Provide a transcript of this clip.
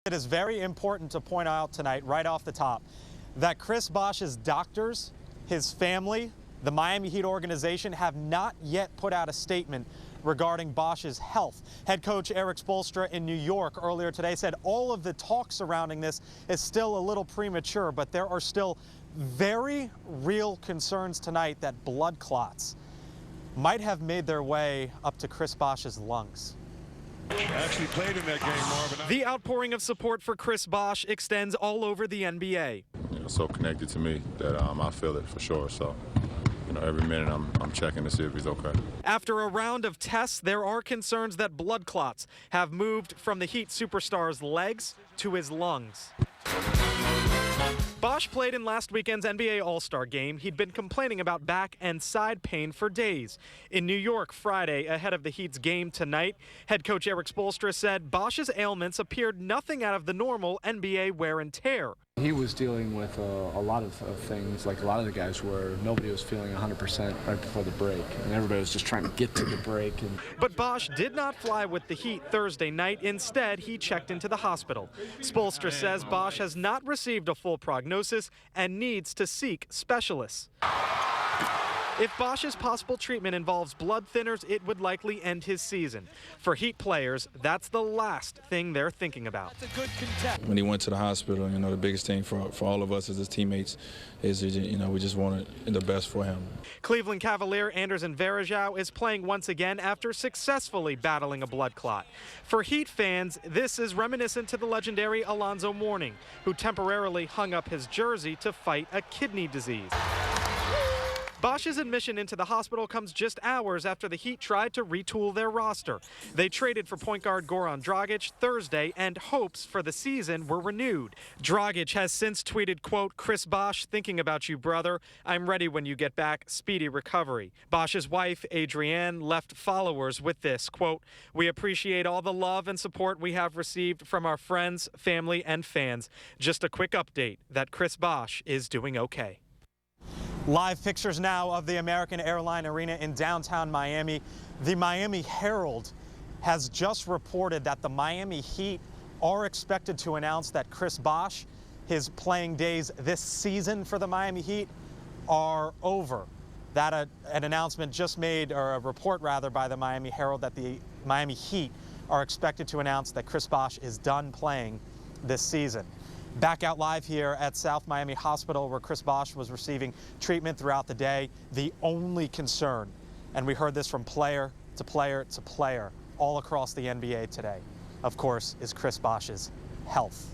It is very important to point out tonight, right off the top, that Chris Bosh's doctors, his family, the Miami Heat organization have not yet put out a statement regarding Bosh's health. Head coach Erik Spoelstra in New York earlier today said all of the talk surrounding this is still a little premature, but there are still very real concerns tonight that blood clots might have made their way up to Chris Bosh's lungs. Actually played in that game, Marvin. The outpouring of support for Chris Bosh extends all over the NBA. So connected to me that I feel it for sure. So, every minute I'm checking to see if he's okay. After a round of tests, there are concerns that blood clots have moved from the Heat superstar's legs to his lungs. Bosh played in last weekend's NBA All-Star game. He'd been complaining about back and side pain for days. In New York Friday, ahead of the Heat's game tonight, head coach Erik Spoelstra said Bosh's ailments appeared nothing out of the normal NBA wear and tear. He was dealing with a lot of things, like a lot of the guys were. Nobody was feeling 100% right before the break, and everybody was just trying to get to the break. But Bosh did not fly with the Heat Thursday night. Instead, he checked into the hospital. Spoelstra says Bosh has not received a full prognosis and needs to seek specialists. If Bosh's possible treatment involves blood thinners, it would likely end his season. For Heat players, that's the last thing they're thinking about. When he went to the hospital, the biggest thing for all of us as his teammates is, we just wanted the best for him. Cleveland Cavalier Anderson Varejao is playing once again after successfully battling a blood clot. For Heat fans, this is reminiscent to the legendary Alonzo Mourning, who temporarily hung up his jersey to fight a kidney disease. Bosh's admission into the hospital comes just hours after the Heat tried to retool their roster. They traded for point guard Goran Dragic Thursday, and hopes for the season were renewed. Dragic has since tweeted, quote, "Chris Bosh, thinking about you, brother. I'm ready when you get back. Speedy recovery." Bosh's wife, Adrienne, left followers with this, quote, "We appreciate all the love and support we have received from our friends, family, and fans. Just a quick update that Chris Bosh is doing okay." Live pictures now of the American Airlines Arena in downtown Miami. The Miami Herald has just reported that the Miami Heat are expected to announce that Chris Bosh, his playing days this season for the Miami Heat, are over. That an announcement just made, or a report rather, by the Miami Herald that the Miami Heat are expected to announce that Chris Bosh is done playing this season. Back out live here at South Miami Hospital, where Chris Bosh was receiving treatment throughout the day. The only concern, and we heard this from player to player to player all across the NBA today, of course, is Chris Bosh's health.